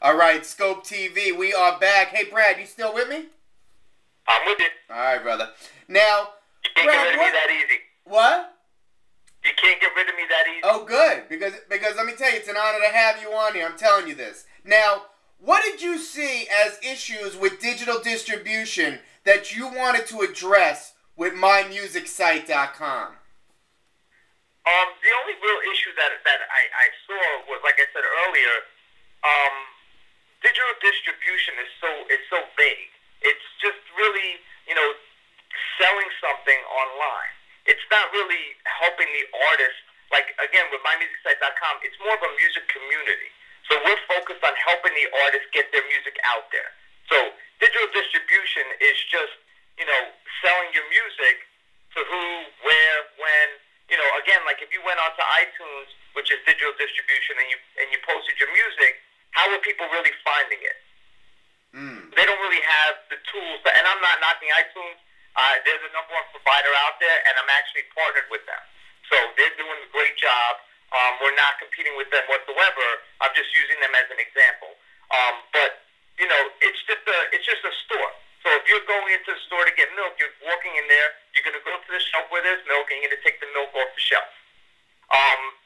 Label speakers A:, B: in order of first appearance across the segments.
A: All right, Skope TV, we are back. Hey, Brad, you still with me?
B: I'm with you.
A: All right, brother. Now,
B: You can't
A: Brad,
B: get rid of me that easy.
A: What?
B: You can't get rid of me that easy.
A: Oh, good, because let me tell you, it's an honor to have you on here. I'm telling you this. Now, what did you see as issues with digital distribution that you wanted to address with mymusicsite.com?
B: The only real issue that I saw was, like I said earlier, digital distribution is so vague. It's just really, selling something online. It's not really helping the artist. Like, again, with mymusicsite.com, it's more of a music community. So we're focused on helping the artists get their music out there. So digital distribution is just, selling your music to who, where, when. Again, like if you went onto iTunes, which is digital distribution, and you posted your music, how are people really finding it? They don't really have the tools. And I'm not knocking iTunes. There's a number one provider out there, and I'm actually partnered with them. So they're doing a great job. We're not competing with them whatsoever. I'm just using them as an example. But it's just a store. So if you're going into the store to get milk, you're walking in there. You're going to go to the shelf where there's milk, and you're going to take the milk off the shelf.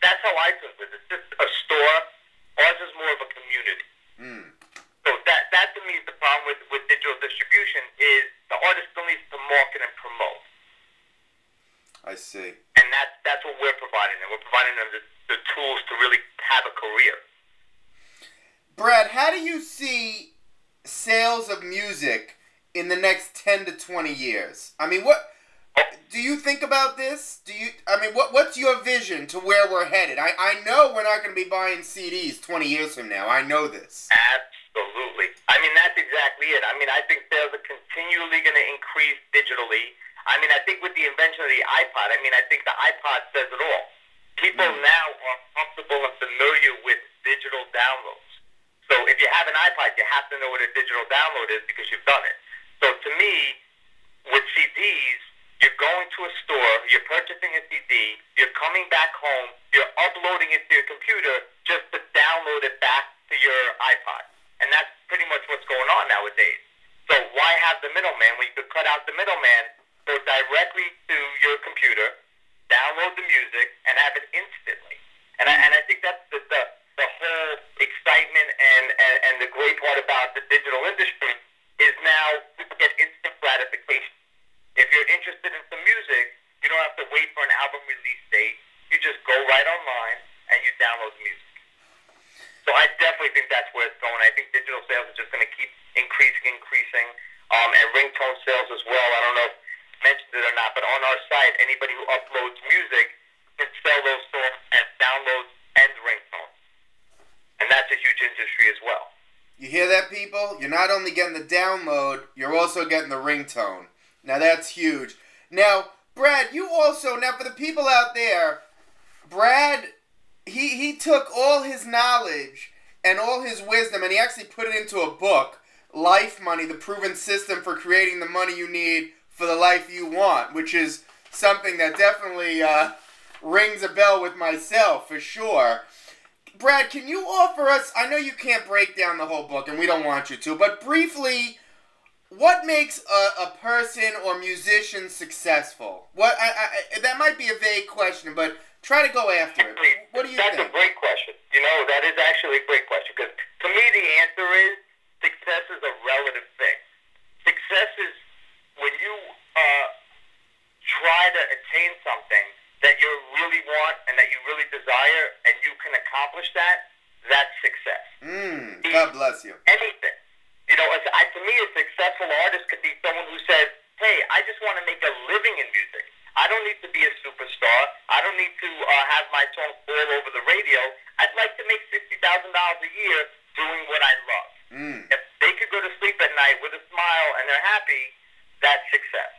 B: That's how iTunes is. It's just a store. Ours is more of a community. So that to me is the problem with digital distribution is the artist still needs to market and promote.
A: I see.
B: And that's what we're providing them. We're providing them the tools to really have a career.
A: Brad, how do you see sales of music in the next 10 to 20 years? I mean, what do you think about this? What's your vision to where we're headed? I know we're not going to be buying CDs 20 years from now. I know this.
B: Absolutely. I mean, that's exactly it. I mean, I think sales are continually going to increase digitally. I mean, I think with the invention of the iPod, I think the iPod says it all. People now are comfortable and familiar with digital downloads. So if you have an iPod, you have to know what a digital download is because you've done it. So to me, with CDs, you're going to a store, you're purchasing a CD, you're coming back home, you're uploading it to your computer just to download it back to your iPod. And that's pretty much what's going on nowadays. So why have the middleman when you could cut out the middleman, go directly to your computer, download the music, and have it instantly? And I think that's the whole excitement and the great part about the digital industry is now people get instant gratification. If you're interested in some music, you don't have to wait for an album release date. You just go right online and you download the music. So I definitely think that's where it's going. I think digital sales are just going to keep increasing, and ringtone sales as well. I don't know if you mentioned it or not, but on our site, anybody who uploads music can sell those songs as downloads and ringtones. And that's a huge industry as well.
A: You hear that, people? You're not only getting the download, you're also getting the ringtone. Now, that's huge. Now, Brad, now for the people out there, Brad, he took all his knowledge and all his wisdom, and he actually put it into a book, Life Money, The Proven System for Creating the Money You Need for the Life You Want, which is something that definitely rings a bell with myself, for sure. Brad, can you offer us, I know you can't break down the whole book, and we don't want you to, but briefly, what makes a person or musician successful? That might be a vague question, but try to go after it. What do you think?
B: That's a great question. That is actually a great question, because to me the answer is success is a relative thing. Success is when you try to attain something that you really want and that you really desire, and you can accomplish that, that's success.
A: God bless you.
B: Anything. To me, a successful artist could be someone who says, hey, I just want to make a living in music. I don't need to be a superstar. I don't need to have my song all over the radio. I'd like to make $60,000 a year doing what I love. If they could go to sleep at night with a smile and they're happy, that's success.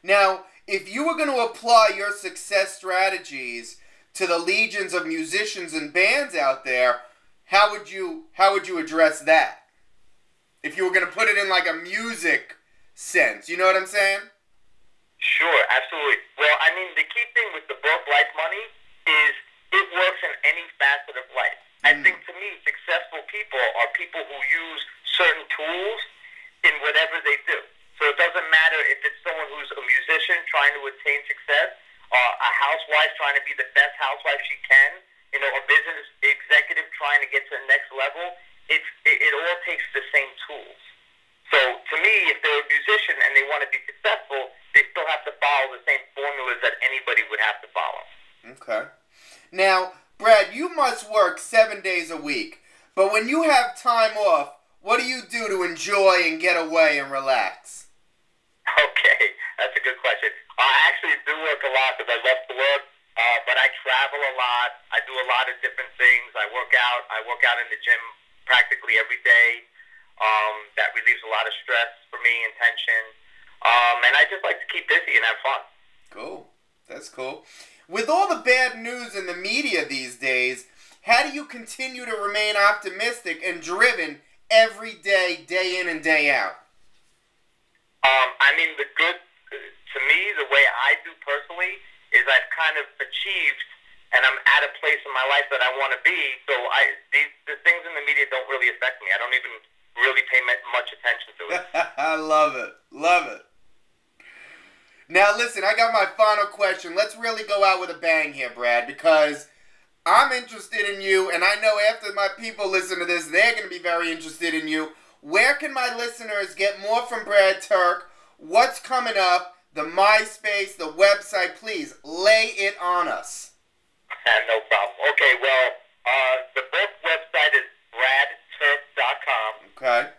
A: Now, if you were going to apply your success strategies to the legions of musicians and bands out there, how would you address that? If you were going to put it in like a music sense, you know what I'm saying?
B: Sure, absolutely. Well, the key thing with the book, Life Money, is it works in any facet of life. I think, to me, successful people are people who use certain tools in whatever they do. So it doesn't matter if it's someone who's a musician trying to attain success, a housewife trying to be the best housewife she can, a business executive trying to get to the next level. It all takes the same tools. So to me, if they're a musician and they want to be successful, they still have to follow the same formulas that anybody would have to follow.
A: Okay. Now, Brad, you must work 7 days a week, but when you have time off, what do you do to enjoy and get away and relax?
B: Okay, that's a good question. I actually do work a lot because I love to work, but I travel a lot. I do a lot of different things. I work out. I work out in the gym practically every day. That relieves a lot of stress for me and tension. And I just like to keep busy and have fun.
A: Cool. That's cool. With all the bad news in the media these days, how do you continue to remain optimistic and driven every day, day in and day out?
B: I mean, to me, the way I do personally is I've kind of achieved, and I'm at a place in my life that I want to be. So the things in the media don't really affect me. I don't even really pay much attention to it.
A: I love it. Love it. Now, listen, I got my final question. Let's really go out with a bang here, Brad, because I'm interested in you, and I know after my people listen to this, they're going to be very interested in you. Where can my listeners get more from Brad Turk? What's coming up? The MySpace, the website, please lay it on us.
B: No problem. Okay, well, the book website is bradturk.com.
A: Okay.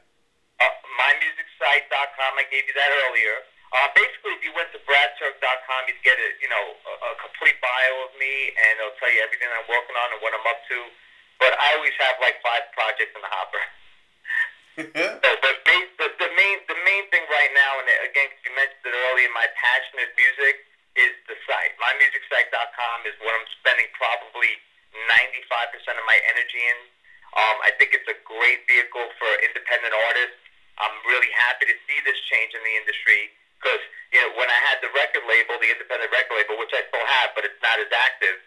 B: MyMusicSite.com, I gave you that earlier. Basically, if you went to bradturk.com, you'd get a complete bio of me, and it'll tell you everything I'm working on and what I'm up to. But I always have like 5 projects in the hopper. So, but the main thing right now, and again, you mentioned it earlier, my passion is music, is the site. MyMusicSite.com is what I'm spending probably 95% of my energy in. I think it's a great vehicle for independent artists. I'm really happy to see this change in the industry because, when I had the record label, the independent record label, which I still have, but it's not as active,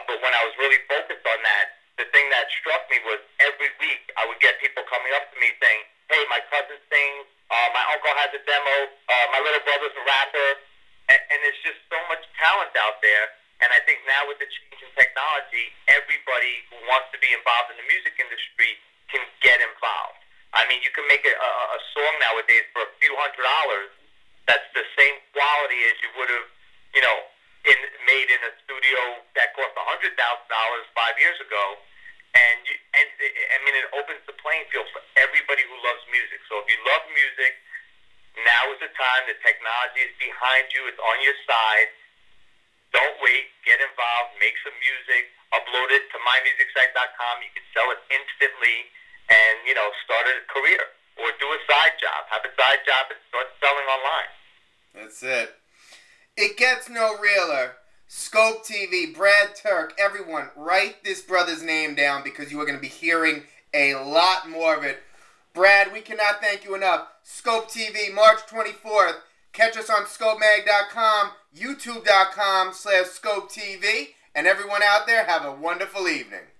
B: but when I was really focused on that, the thing that struck me was every week I would get people coming up to me saying, hey, my cousin sings, my uncle has a demo, my little brother's a rapper, and there's just so much talent out there. And I think now with the change in technology, everybody who wants to be involved in the music industry can get involved. I mean, you can make a song nowadays for a few $100s that's the same quality as you would have, made in a studio that cost $100,000 5 years ago. And it opens the playing field for everybody who loves music. So if you love music, now is the time. The technology is behind you. It's on your side. Don't wait. Get involved. Make some music. Upload it to mymusicsite.com. You can sell it instantly and, start a career or do a side job. Have a side job and start selling online.
A: That's it. It gets no realer. Skope TV, Brad Turk, everyone, write this brother's name down because you are going to be hearing a lot more of it. Brad, we cannot thank you enough. Skope TV, March 24th. Catch us on SkopeMag.com, YouTube.com/SkopeTV. And everyone out there, have a wonderful evening.